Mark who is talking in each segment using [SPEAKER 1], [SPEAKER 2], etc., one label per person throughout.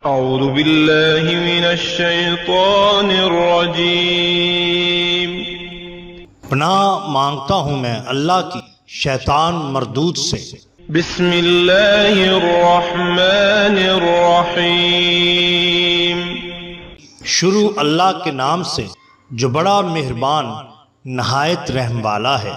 [SPEAKER 1] اعوذ باللہ من الشیطان الرجیم۔
[SPEAKER 2] پناہ مانگتا ہوں میں اللہ کی شیطان مردود سے۔
[SPEAKER 1] بسم اللہ الرحمن الرحیم۔
[SPEAKER 2] شروع اللہ کے نام سے جو بڑا مہربان نہایت رحم والا ہے۔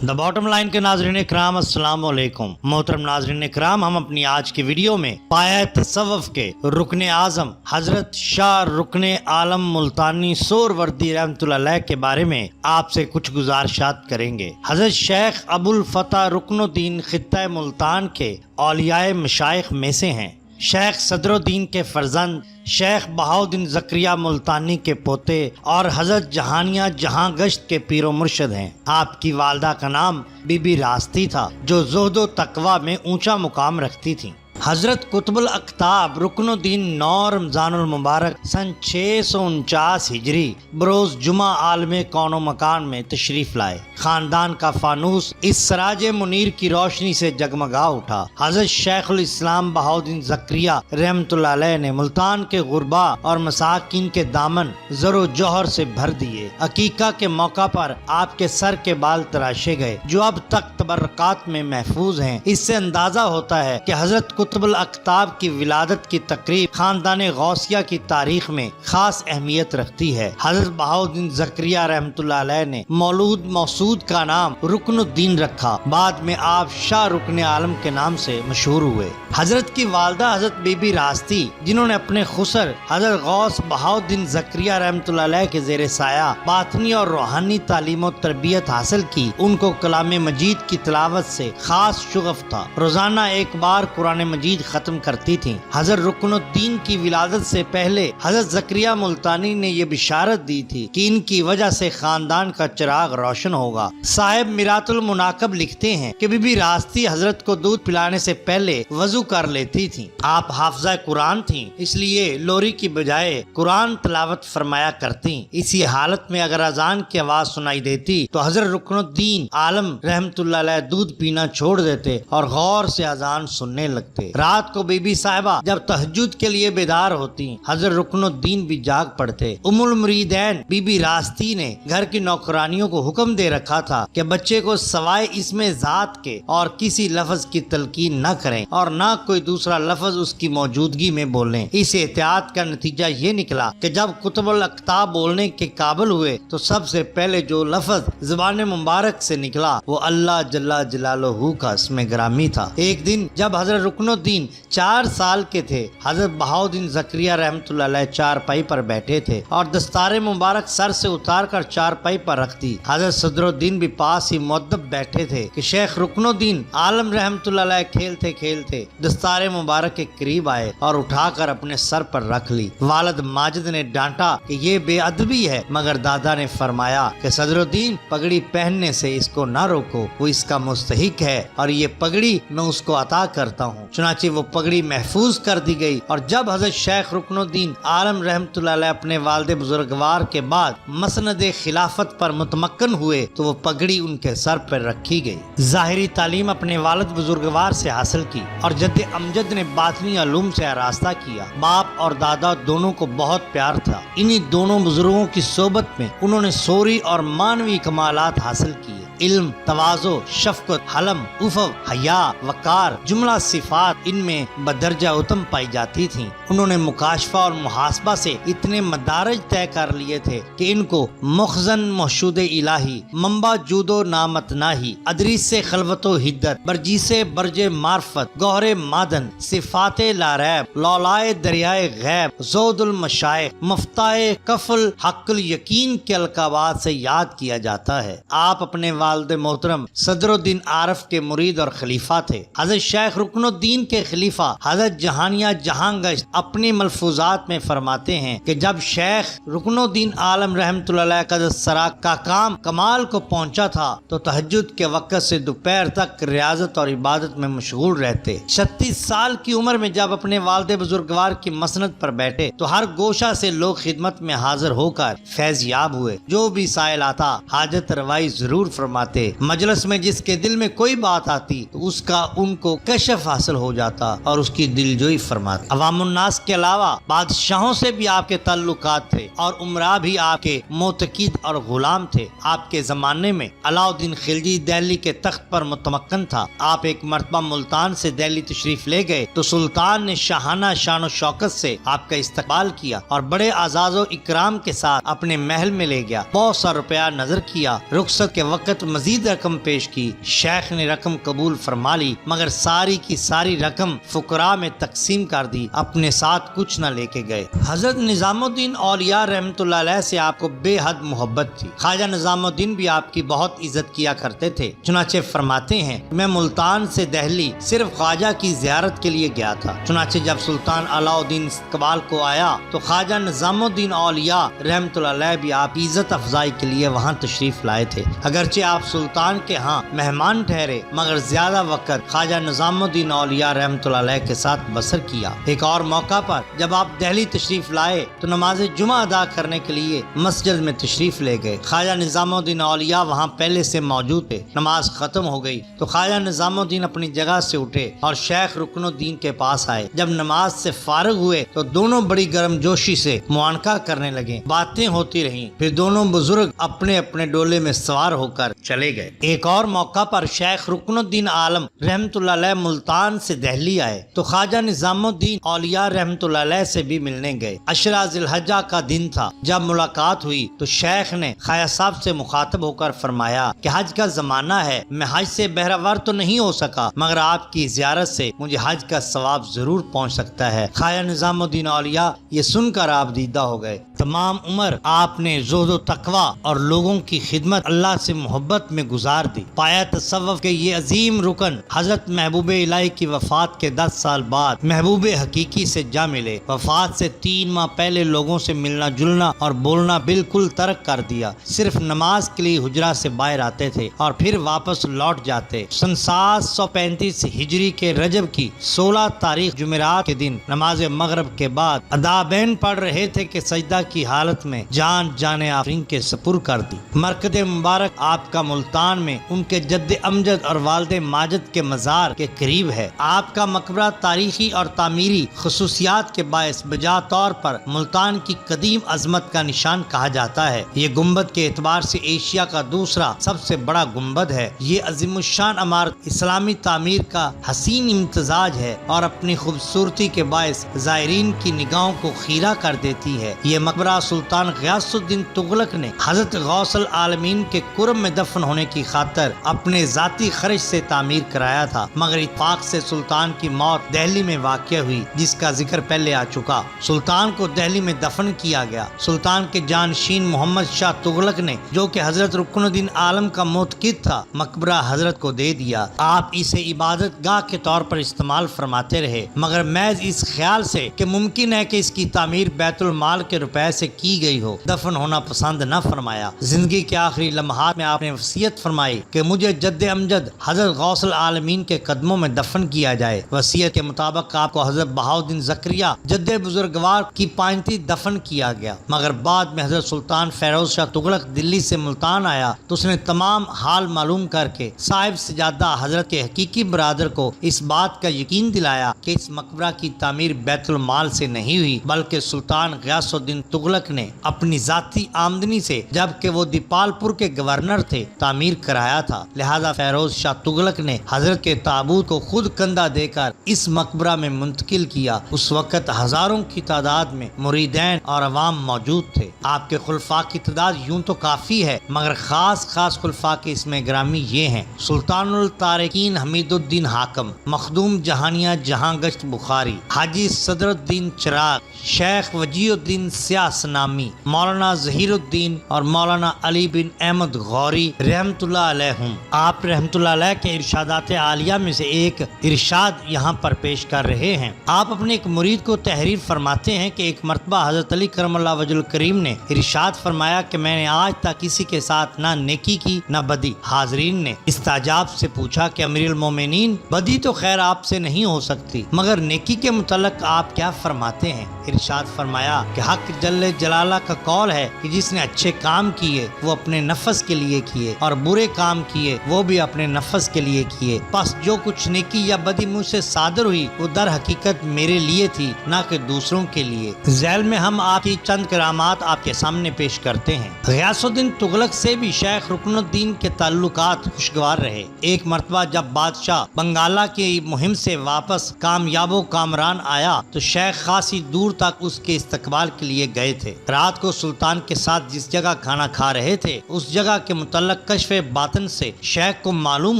[SPEAKER 2] دا باٹم لائن کے ناظرین اکرام السلام علیکم۔ محترم ناظرین اکرام، ہم اپنی آج کی ویڈیو میں پایہ تصوف کے رکن اعظم حضرت شاہ رکن عالم ملتانی سہروردی رحمۃ اللہ علیہ کے بارے میں آپ سے کچھ گزارشات کریں گے۔ حضرت شیخ ابو الفتح رکن الدین خطہ ملتان کے اولیاء مشائخ میں سے ہیں۔ شیخ صدر الدین کے فرزند شیخ بہاؤالدین زکریا ملتانی کے پوتے اور حضرت جہانیہ جہاں گشت کے پیر و مرشد ہیں۔ آپ کی والدہ کا نام بی بی راستی تھا جو زہد و تقوی میں اونچا مقام رکھتی تھیں۔ حضرت قطب الاقطاب رکن الدین 9 رمضان المبارک سن 649 ہجری بروز جمعہ عالم کون و مکان میں تشریف لائے۔ خاندان کا فانوس اس سراج منیر کی روشنی سے جگمگا اٹھا۔ حضرت شیخ الاسلام بہاؤالدین زکریا رحمۃ اللہ علیہ نے ملتان کے غربا اور مساکین کے دامن زر و جوہر سے بھر دیے۔ عقیقہ کے موقع پر آپ کے سر کے بال تراشے گئے جو اب تک تبرکات میں محفوظ ہیں۔ اس سے اندازہ ہوتا ہے کہ حضرت قطب الاقطاب کی ولادت کی تقریب خاندان غوثیہ کی تاریخ میں خاص اہمیت رکھتی ہے۔ حضرت بہاؤالدین زکریا رحمۃ اللہ علیہ نے مولود موسود کا نام رکن الدین رکھا۔ بعد میں آپ شاہ رکن عالم کے نام سے مشہور ہوئے۔ حضرت کی والدہ حضرت بی بی راستی، جنہوں نے اپنے خسر حضرت غوث بہاؤالدین زکریا رحمۃ اللہ علیہ کے زیر سایہ باطنی اور روحانی تعلیم و تربیت حاصل کی، ان کو کلام مجید کی تلاوت سے خاص شغف تھا۔ روزانہ ایک بار قرآن مجید ختم کرتی تھیں۔ حضرت رکن الدین کی ولادت سے پہلے حضرت زکریا ملتانی نے یہ بشارت دی تھی کہ ان کی وجہ سے خاندان کا چراغ روشن ہوگا۔ صاحب میرات المناقب لکھتے ہیں کہ بی بی راستی حضرت کو دودھ پلانے سے پہلے وضو کر لیتی تھیں۔ آپ حافظہ قرآن تھیں، اس لیے لوری کی بجائے قرآن تلاوت فرمایا کرتی۔ اسی حالت میں اگر اذان کی آواز سنائی دیتی تو حضرت رکن الدین عالم رحمۃ اللہ علیہ دودھ پینا چھوڑ دیتے اور غور سے اذان سننے لگتے۔ رات کو بی بی صاحبہ جب تہجد کے لیے بیدار ہوتی، حضرت رکن الدین بھی جاگ پڑتے۔ ام المریدین بی بی راستی نے گھر کی نوکرانیوں کو حکم دے رکھا تھا کہ بچے کو سوائے اسم ذات کے اور کسی لفظ کی تلقین نہ کریں اور نہ کوئی دوسرا لفظ اس کی موجودگی میں بولیں۔ اس احتیاط کا نتیجہ یہ نکلا کہ جب قطب الاقطاب بولنے کے قابل ہوئے تو سب سے پہلے جو لفظ زبان مبارک سے نکلا وہ اللہ جل جلالہ کا اسم گرامی تھا۔ ایک دن جب حضرت رکن الدین 4 سال کے تھے، حضرت بہاؤالدین زکریا رحمۃ اللہ علیہ چارپائی پر بیٹھے تھے اور دستار مبارک سر سے اتار کر چارپائی پر رکھ دی۔ حضرت صدر الدین بھی پاس ہی مؤدب بیٹھے تھے کہ شیخ رکن الدین عالم رحمۃ اللہ علیہ کھیلتے کھیلتے دستار مبارک کے قریب آئے اور اٹھا کر اپنے سر پر رکھ لی۔ والد ماجد نے ڈانٹا کہ یہ بے ادبی ہے، مگر دادا نے فرمایا کہ صدر الدین پگڑی پہننے سے اس کو نہ روکو، وہ اس کا مستحق ہے اور یہ پگڑی میں اس کو عطا کرتا ہوں۔ چنانچہ وہ پگڑی محفوظ کر دی گئی اور جب حضرت شیخ رکن الدین عالم رحمۃ اللہ علیہ اپنے والد بزرگوار کے بعد مسند خلافت پر متمکن ہوئے تو وہ پگڑی ان کے سر پر رکھی گئی۔ ظاہری تعلیم اپنے والد بزرگوار سے حاصل کی اور جد امجد نے باطنی علوم سے آراستہ کیا۔ باپ اور دادا دونوں کو بہت پیار تھا۔ انہی دونوں بزرگوں کی صحبت میں انہوں نے سوری اور مانوی کمالات حاصل کیے۔ علم، تواضع، شفقت، حلم، عفو، حیا، وقار جملہ صفات ان میں بدرجہ اتم پائی جاتی تھیں۔ انہوں نے مکاشفہ اور محاسبہ سے اتنے مدارج طے کر لیے تھے کہ ان کو مخزن محشود الہی، منبع جود و نعمت ناہی، ادریس سے خلوت و حدت، برجی سے برج معرفت، گوہر مادن، صفات لاریب، لولائے دریائے غیب، زود المشائخ، مفتاح کفل، حق الیقین کے القابات سے یاد کیا جاتا ہے۔ آپ اپنے والد محترم صدر الدین عارف کے مرید اور خلیفہ تھے۔ حضرت شیخ رکن الدین کے خلیفہ حضرت جہانیہ جہاں گشت اپنی ملفوظات میں فرماتے ہیں کہ جب شیخ رکن الدین عالم رحمۃ اللہ علیہ کا سرا کا کام کمال کو پہنچا تھا تو تہجد کے وقت سے دوپہر تک ریاضت اور عبادت میں مشغول رہتے۔ 36 سال کی عمر میں جب اپنے والد بزرگوار کی مسند پر بیٹھے تو ہر گوشہ سے لوگ خدمت میں حاضر ہو کر فیض یاب ہوئے۔ جو بھی سائل آتا حاجت روائی ضرور فرماتے فرماتے، مجلس میں جس کے دل میں کوئی بات آتی تو اس کا ان کو کشف حاصل ہو جاتا اور اس کی دلجوئی فرماتے۔ عوام الناس کے علاوہ بادشاہوں سے بھی آپ کے تعلقات تھے اور امراء بھی آپ کے معتقد اور غلام تھے۔ آپ کے زمانے میں علاؤالدین خلجی دہلی کے تخت پر متمکن تھا۔ آپ ایک مرتبہ ملتان سے دہلی تشریف لے گئے تو سلطان نے شاہانہ شان و شوکت سے آپ کا استقبال کیا اور بڑے اعزاز و اکرام کے ساتھ اپنے محل میں لے گیا۔ بہت سا روپیہ نظر کیا۔ رخصت کے وقت مزید رقم پیش کی۔ شیخ نے رقم قبول فرما لی مگر ساری کی ساری رقم فقراء میں تقسیم کر دی، اپنے ساتھ کچھ نہ لے کے گئے۔ حضرت نظام الدین اولیاء رحمۃ اللہ علیہ سے آپ کو بے حد محبت تھی۔ خواجہ نظام الدین بھی آپ کی بہت عزت کیا کرتے تھے۔ چنانچہ فرماتے ہیں، میں ملتان سے دہلی صرف خواجہ کی زیارت کے لیے گیا تھا۔ چنانچہ جب سلطان علاؤالدین استقبال کو آیا تو خواجہ نظام الدین اولیاء رحمۃ اللہ علیہ بھی آپ کی عزت افزائی کے لیے وہاں تشریف لائے تھے۔ اگرچہ آپ سلطان کے ہاں مہمان ٹھہرے مگر زیادہ وقت خواجہ نظام الدین اولیاء رحمۃ اللہ علیہ کے ساتھ بسر کیا۔ ایک اور موقع پر جب آپ دہلی تشریف لائے تو نماز جمعہ ادا کرنے کے لیے مسجد میں تشریف لے گئے۔ خواجہ نظام الدین اولیاء وہاں پہلے سے موجود تھے۔ نماز ختم ہو گئی تو خواجہ نظام الدین اپنی جگہ سے اٹھے اور شیخ رکن الدین کے پاس آئے۔ جب نماز سے فارغ ہوئے تو دونوں بڑی گرم جوشی سے معانقہ کرنے لگے۔ باتیں ہوتی رہیں، پھر دونوں بزرگ اپنے اپنے ڈولے میں سوار ہو کر چلے گئے۔ ایک اور موقع پر شیخ رکن الدین عالم رحمۃ اللہ علیہ ملتان سے دہلی آئے تو خواجہ نظام الدین اولیاء رحمۃ اللہ علیہ سے بھی ملنے گئے۔ عشرہ ذی الحجہ کا دن تھا۔ جب ملاقات ہوئی تو شیخ نے خواجہ صاحب سے مخاطب ہو کر فرمایا کہ حج کا زمانہ ہے، میں حج سے بہرہور تو نہیں ہو سکا مگر آپ کی زیارت سے مجھے حج کا ثواب ضرور پہنچ سکتا ہے۔ خواجہ نظام الدین اولیاء یہ سن کر آپ دیدہ ہو گئے۔ تمام عمر آپ نے زہد و تقوی اور لوگوں کی خدمت اللہ سے محبت میں گزار دی۔ پایا تصوف کے یہ عظیم رکن حضرت محبوب الہی کی وفات کے 10 سال بعد محبوب حقیقی سے جا ملے۔ وفات سے 3 ماہ پہلے لوگوں سے ملنا جلنا اور بولنا بالکل ترک کر دیا۔ صرف نماز کے لیے حجرہ سے باہر آتے تھے اور پھر واپس لوٹ جاتے۔ سن 735 ہجری کے رجب کی 16 تاریخ جمعرات کے دن نماز مغرب کے بعد ادابین پڑھ رہے تھے کہ سجدہ کی حالت میں جان آفرین کے سپر کر دی۔ مرکز مبارک آپ کا ملتان میں ان کے جد امجد اور والد ماجد کے مزار کے قریب ہے۔ آپ کا مقبرہ تاریخی اور تعمیری خصوصیات کے باعث بجا طور پر ملتان کی قدیم عظمت کا نشان کہا جاتا ہے۔ یہ گنبد کے اعتبار سے ایشیا کا دوسرا سب سے بڑا گنبد ہے۔ یہ عظیم الشان عمارت اسلامی تعمیر کا حسین امتزاج ہے اور اپنی خوبصورتی کے باعث زائرین کی نگاہوں کو خیرہ کر دیتی ہے۔ یہ مقبرہ سلطان غیاث الدین تغلق نے حضرت غوث العالمین کے قرب میں دفن ہونے کی خاطر اپنے ذاتی خرچ سے تعمیر کرایا تھا مگر اتفاق سے سلطان کی موت دہلی میں واقع ہوئی جس کا ذکر پہلے آ چکا۔ سلطان کو دہلی میں دفن کیا گیا۔ سلطان کے جانشین محمد شاہ تغلق نے جو کہ حضرت رکن الدین عالم کا معتقد تھا مقبرہ حضرت کو دے دیا۔ آپ اسے عبادت گاہ کے طور پر استعمال فرماتے رہے مگر محض اس خیال سے کہ ممکن ہے کہ اس کی تعمیر بیت المال کے روپے سے کی گئی ہو دفن ہونا پسند نہ فرمایا۔ زندگی کے آخری لمحات میں آپ نے وصیت فرمائی کہ مجھے جد امجد حضرت غوث العالمین کے قدموں میں دفن کیا جائے۔ وصیت کے مطابق آپ کو حضرت بہاؤالدین زکریہ جد بزرگوار کی پائنتی دفن کیا گیا مگر بعد میں حضرت سلطان فیروز شاہ تغلق دلی سے ملتان آیا تو اس نے تمام حال معلوم کر کے صاحب سجادہ حضرت کے حقیقی برادر کو اس بات کا یقین دلایا کہ اس مقبرہ کی تعمیر بیت المال سے نہیں ہوئی بلکہ سلطان غیاث الدین تغلق نے اپنی ذاتی آمدنی سے جبکہ وہ دیپال پور کے گورنر تھے تعمیر کرایا تھا۔ لہذا فیروز شاہ تغلق نے حضرت کے تابوت کو خود کندھا دے کر اس مقبرہ میں منتقل کیا۔ اس وقت ہزاروں کی تعداد میں مریدین اور عوام موجود تھے۔ آپ کے خلفاء کی تعداد یوں تو کافی ہے مگر خاص خلفاء کے اسم گرامی یہ ہیں: سلطان الطارقین حمید الدین حاکم، مخدوم جہانیہ جہاں گشت بخاری، حاجی صدر الدین چراغ، شیخ وجیہ الدین سیاہ سنامی، مولانا ظہیر الدین اور مولانا علی بن احمد غوری رحمت اللہ علیہم۔ آپ رحمت اللہ علیہ کے ارشادات عالیہ میں سے ایک ارشاد یہاں پر پیش کر رہے ہیں۔ آپ اپنے ایک مرید کو تحریر فرماتے ہیں کہ ایک مرتبہ حضرت علی کرم اللہ وجہ الکریم نے ارشاد فرمایا کہ میں نے آج تک کسی کے ساتھ نہ نیکی کی نہ بدی۔ حاضرین نے استعجاب سے پوچھا کہ امیر المومنین بدی تو خیر آپ سے نہیں ہو سکتی مگر نیکی کے متعلق آپ کیا فرماتے ہیں؟ ارشاد فرمایا کہ حق جل جلالہ کا قول ہے کہ جس نے اچھے کام کیے وہ اپنے نفس کے لیے کیے اور برے کام کیے وہ بھی اپنے نفس کے لیے کیے، پس جو کچھ نیکی یا بدی مجھ سے صادر ہوئی وہ در حقیقت میرے لیے تھی نہ کہ دوسروں کے لیے۔ ذیل میں ہم آپ کی چند کرامات آپ کے سامنے پیش کرتے ہیں۔ غیاث الدین تغلق سے بھی شیخ رکن الدین کے تعلقات خوشگوار رہے۔ ایک مرتبہ جب بادشاہ بنگالہ کی مہم سے واپس کامیاب و کامران آیا تو شیخ خاصی دور تک اس کے استقبال کے لیے گئے تھے۔ رات کو سلطان کے ساتھ جس جگہ کھانا کھا رہے تھے اس جگہ کے متعلق کشف باطن سے شیخ کو معلوم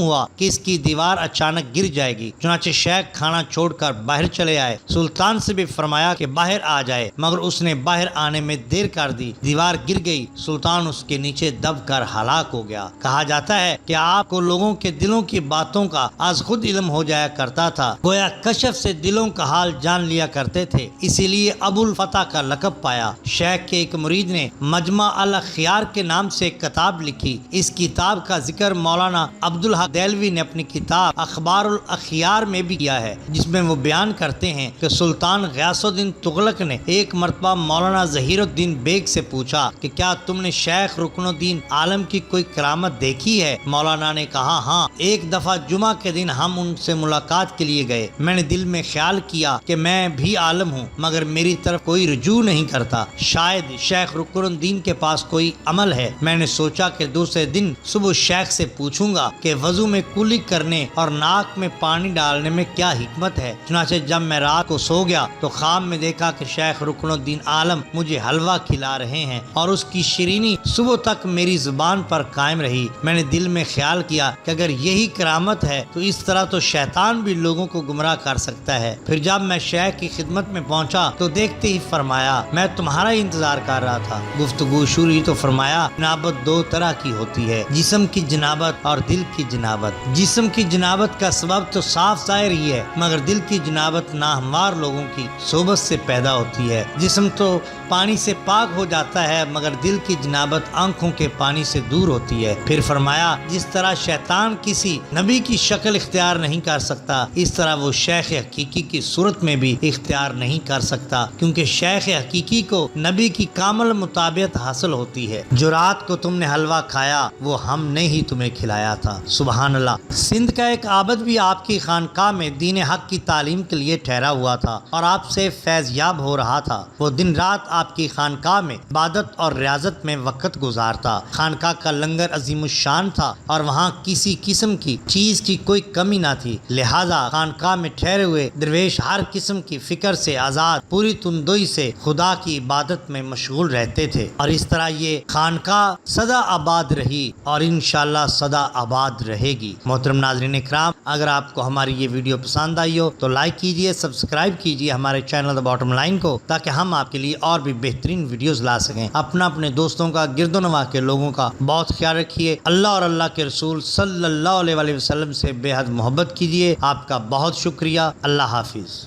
[SPEAKER 2] ہوا کہ اس کی دیوار اچانک گر جائے گی، چنانچہ شیخ کھانا چھوڑ کر باہر چلے آئے۔ سلطان سے بھی فرمایا کہ باہر آ جائے، مگر اس نے باہر آنے میں دیر کر دی، دیوار گر گئی، سلطان اس کے نیچے دب کر ہلاک ہو گیا۔ کہا جاتا ہے کہ آپ کو لوگوں کے دلوں کی باتوں کا از خود علم ہو جایا کرتا تھا، گویا کشف سے دلوں کا حال جان لیا کرتے تھے، اسی لیے ابو الفتح کا لقب پایا۔ شیخ کے ایک مرید نے مجمع الاخیار کے نام سے ایک کتاب لکھی۔ اس کتاب کا ذکر مولانا عبدالحق دہلوی نے اپنی کتاب اخبار الاخیار میں بھی کیا ہے، جس میں وہ بیان کرتے ہیں کہ سلطان غیاث الدین تغلق نے ایک مرتبہ مولانا ظہیر الدین بیگ سے پوچھا کہ کیا تم نے شیخ رکن الدین عالم کی کوئی کرامت دیکھی ہے؟ مولانا نے کہا ہاں، ایک دفعہ جمعہ کے دن ہم ان سے ملاقات کے لیے گئے، میں نے دل میں خیال کیا کہ میں بھی عالم ہوں مگر میری طرف کوئی رجوع نہیں کرتا، شاید شیخ رکن الدین کے پاس کوئی عمل ہے۔ میں نے سوچا کہ دوسرے دن صبح شیخ سے پوچھوں گا کہ وضو میں کلی کرنے اور ناک میں پانی ڈالنے میں کیا حکمت ہے۔ چنانچہ جب میں رات کو سو گیا تو خواب میں دیکھا کہ شیخ رکن الدین عالم مجھے حلوہ کھلا رہے ہیں اور اس کی شیرینی صبح تک میری زبان پر قائم رہی۔ میں نے دل میں خیال کیا کہ اگر یہی کرامت ہے تو اس طرح تو شیطان بھی لوگوں کو گمراہ کر سکتا ہے۔ پھر جب میں شیخ کی خدمت میں پہنچا تو دیکھتے ہی فرمایا میں تمہارا انتظار کر رہا تھا۔ گفتگو شروع ہوئی تو فرمایا جنابت دو طرح کی ہوتی ہے، جسم کی جنابت اور دل کی جنابت۔ جسم کی جنابت کا سبب تو صاف ظاہر ہی ہے، مگر دل کی جنابت ناہموار لوگوں کی صحبت سے پیدا ہوتی ہے۔ جسم تو پانی سے پاک ہو جاتا ہے مگر دل کی جنابت آنکھوں کے پانی سے دور ہوتی ہے۔ پھر فرمایا جس طرح شیطان کسی نبی کی شکل اختیار نہیں کر سکتا اس طرح وہ شیخ حقیقی کی صورت میں بھی اختیار نہیں کر سکتا، کیونکہ شیخ حقیقی کو نبی کی کامل مطابقت حاصل ہوتی ہے۔ جو رات کو تم نے حلوہ کھایا وہ ہم نے ہی تمہیں کھلایا تھا۔ سبحان اللہ۔ سندھ کا ایک عابد بھی آپ کی خانقاہ میں دین حق کی تعلیم کے لیے ٹھہرا ہوا تھا اور آپ سے فیض یاب ہو رہا تھا۔ وہ دن رات آپ کی خانقاہ میں عبادت اور ریاضت میں وقت گزارتا۔ خانقاہ کا لنگر عظیم الشان تھا اور وہاں کسی قسم کی چیز کی کوئی کمی نہ تھی، لہذا خانقاہ میں ٹھہرے ہوئے درویش ہر قسم کی فکر سے آزاد پوری تندوئی سے خدا کی عبادت میں مشغول رہتے تھے، اور اس طرح یہ خانقاہ سدا آباد رہی اور انشاءاللہ سدا آباد رہے گی۔ محترم ناظرین اکرام، اگر آپ کو ہماری یہ ویڈیو پسند آئی ہو تو لائک کیجئے، سبسکرائب کیجئے ہمارے چینل دی باٹم لائن کو، تاکہ ہم آپ کے لیے اور بھی بہترین ویڈیوز لا سکیں۔ اپنے دوستوں کا، گرد و نواح کے لوگوں کا بہت خیال رکھیے۔ اللہ اور اللہ کے رسول صلی اللہ علیہ وسلم سے بے حد محبت کیجئے۔ آپ کا بہت شکریہ۔ اللہ حافظ۔